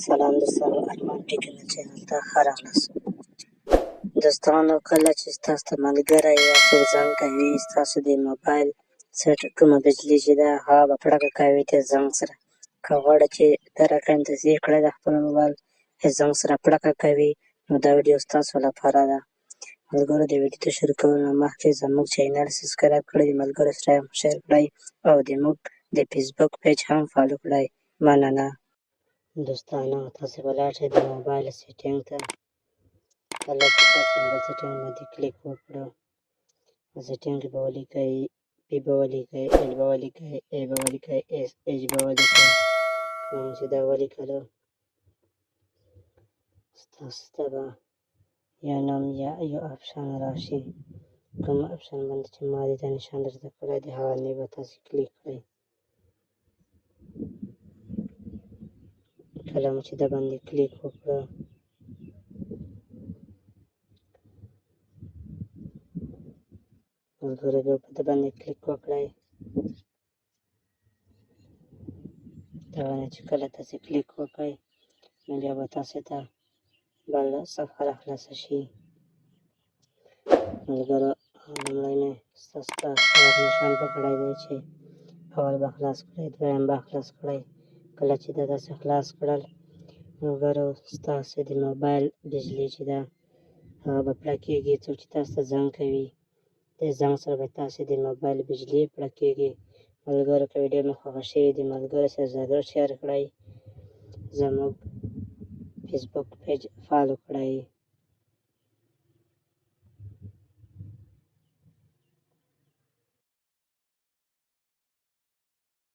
سلام دوستانو، ارمان ټیکنالوژي چینل ته ښه راغلاست. دوستانو، کله چې ستاسو ته ملګری یا څوک زنګ کوي، ستاسو د موبایل سیټ کومه بجلي چې ده هغه به پړقه کوي د زنګ سره. که غواړئ چې دا رقم تصحیح کړئ د خپل موبایل زنګ سره پړقه کوي، نو دا ویډیو ستاسو لپاره ده. ملګرو، د ویډیو د شروع کولو نه مخکې زموږ چینل سبسکرایب کړئ، د ملګرو سره هم شیر کړئ او د موږ د فیسبوک پیج هم فالو کړئ. مننه. دوستانو، تاسې به لاړ شئ د موبایل سیټینګ ته. کله چې تاسې موبایل سیټینګ باندې کلیک وکړو، سیټینګ به ولیکئ، پی به ولیکئ، ایل به ولیکئ، ای به ولیکئ، ایچ به ولیکئ. کله مو چې دا ولیکلو، ستاسو ته به یا نوم یا یو آپشن راشي. کوم آپشن باندې چې ما دا نشان درته کړی دی هغه نه به تاسې کلیک کړئ. کله مو چې دا باندې کلیک وکړو، ملګرو بیا په دا باندې کلیک وکړئ. دا باندې چې کله تاسې کلیک وکړئ، نو بیا به تاسې ته بل صفحه راخلاصه شي. ملګرو، لومړی مې ستاسو ته هغه نشان پکړی دی چې اول به خلاص کړئ، دویم به خلاص کړئ. کله چې دا داسې خلاص کړل، ملګرو، ستاسو د موبایل بجلي چې ده هغه به پړقېږي. څوک چې تاسو ته زنګ کوي، د زنګ سره به تاسې د موبایل بجلي پړقېږي. ملګرو، که ویډیو مې خوښه شوې د ملګرو سره ضرور شیر کړئ، زموږ فیسبوک پیج فالو کړئ.